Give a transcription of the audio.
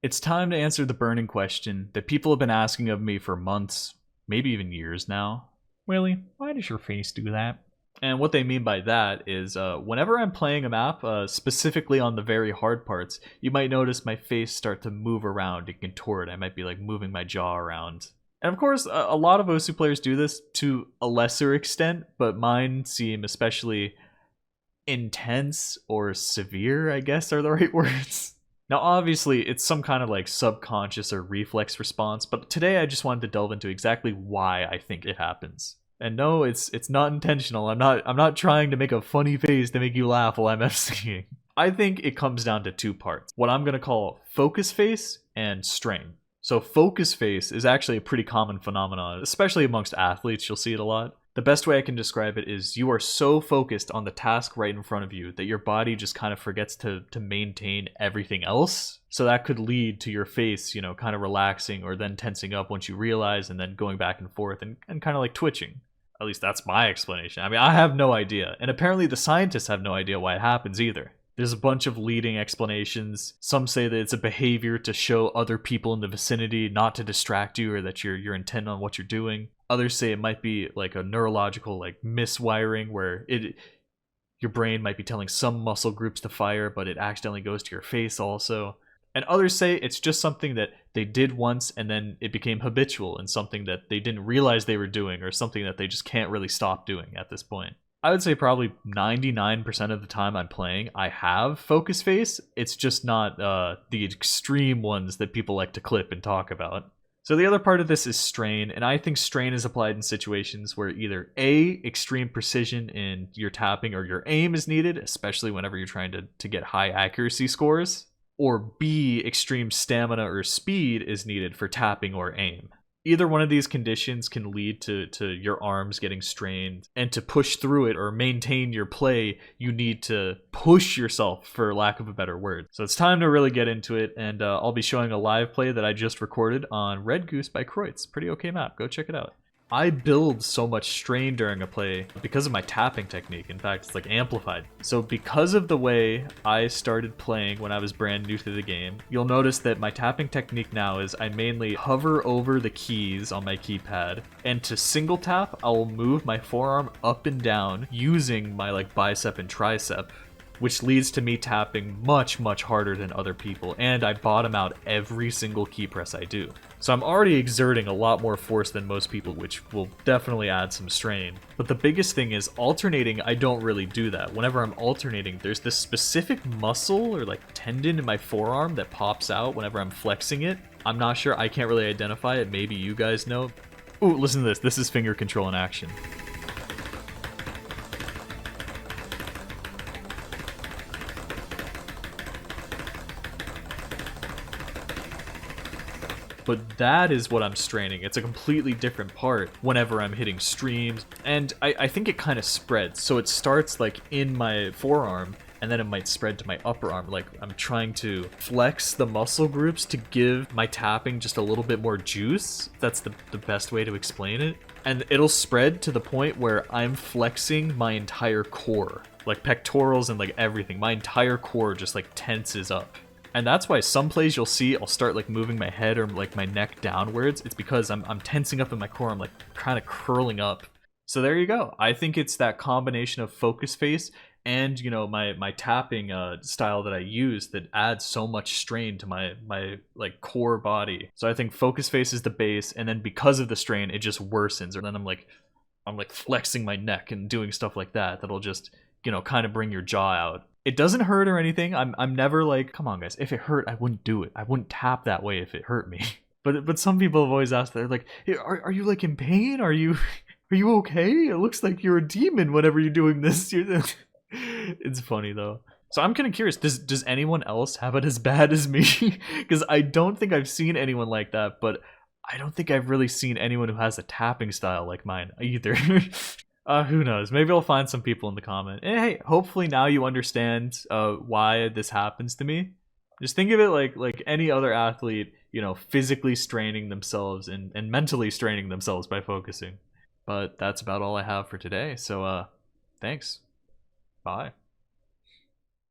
It's time to answer the burning question that people have been asking of me for months, maybe even years now. Willy, why does your face do that? And what they mean by that is whenever I'm playing a map, specifically on the very hard parts, you might notice my face start to move around and contort. I might be like moving my jaw around. And of course, a lot of Osu players do this to a lesser extent, but mine seem especially intense or severe, I guess are the right words. Now, obviously, it's some kind of like subconscious or reflex response, but today I just wanted to delve into exactly why I think it happens. And no, it's not intentional. I'm not trying to make a funny face to make you laugh while I'm emceeing. I think it comes down to two parts. What I'm gonna call focus face and strain. So focus face is actually a pretty common phenomenon, especially amongst athletes. You'll see it a lot. The best way I can describe it is you are so focused on the task right in front of you that your body just kind of forgets to maintain everything else. So that could lead to your face, kind of relaxing or then tensing up once you realize and then going back and forth and kind of like twitching. At least that's my explanation. I mean, I have no idea. And apparently the scientists have no idea why it happens either. There's a bunch of leading explanations. Some say that it's a behavior to show other people in the vicinity not to distract you or that you're intent on what you're doing. Others say it might be like a neurological like miswiring where your brain might be telling some muscle groups to fire, but it accidentally goes to your face also. And others say it's just something that they did once and then it became habitual and something that they didn't realize they were doing or something that they just can't really stop doing at this point. I would say probably 99% of the time I'm playing, I have focus face. It's just not the extreme ones that people like to clip and talk about. So the other part of this is strain, and I think strain is applied in situations where either A, extreme precision in your tapping or your aim is needed, especially whenever you're trying to get high accuracy scores, or B, extreme stamina or speed is needed for tapping or aim. Either one of these conditions can lead to your arms getting strained, and to push through it or maintain your play, you need to push yourself, for lack of a better word. So it's time to really get into it, and I'll be showing a live play that I just recorded on Red Goose by Kreutz. Pretty okay map, go check it out. I build so much strain during a play because of my tapping technique. In fact, it's like amplified. So because of the way I started playing when I was brand new to the game, you'll notice that my tapping technique now is I mainly hover over the keys on my keypad, and to single tap, I'll move my forearm up and down using my like bicep and tricep, which leads to me tapping much harder than other people, and I bottom out every single key press I do. So I'm already exerting a lot more force than most people, which will definitely add some strain. But the biggest thing is alternating, I don't really do that. Whenever I'm alternating, there's this specific muscle or like tendon in my forearm that pops out whenever I'm flexing it. I'm not sure, I can't really identify it, maybe you guys know. Ooh, listen to this is finger control in action. But that is what I'm straining. It's a completely different part whenever I'm hitting streams. And I think it kind of spreads. So it starts like in my forearm, and then it might spread to my upper arm. Like I'm trying to flex the muscle groups to give my tapping just a little bit more juice. That's the best way to explain it. And it'll spread to the point where I'm flexing my entire core. Like pectorals and like everything. My entire core just like tenses up. And that's why some plays you'll see I'll start like moving my head or like my neck downwards. It's because I'm tensing up in my core. I'm like kind of curling up. So there you go. I think it's that combination of focus face and my tapping style that I use that adds so much strain to my like core body. So I think focus face is the base, and then because of the strain it just worsens. Or then I'm like flexing my neck and doing stuff like that that'll just kind of bring your jaw out. It doesn't hurt or anything. I'm never like, come on guys, if it hurt, I wouldn't do it. I wouldn't tap that way if it hurt me. But some people have always asked, they're like, hey, are you like in pain? Are you okay? It looks like you're a demon whenever you're doing this. It's funny though. So I'm kind of curious, does anyone else have it as bad as me? Because I don't think I've seen anyone like that, but I don't think I've really seen anyone who has a tapping style like mine either. Who knows? Maybe I'll find some people in the comment. And hey, hopefully now you understand why this happens to me. Just think of it like any other athlete, physically straining themselves and mentally straining themselves by focusing. But that's about all I have for today. So thanks. Bye.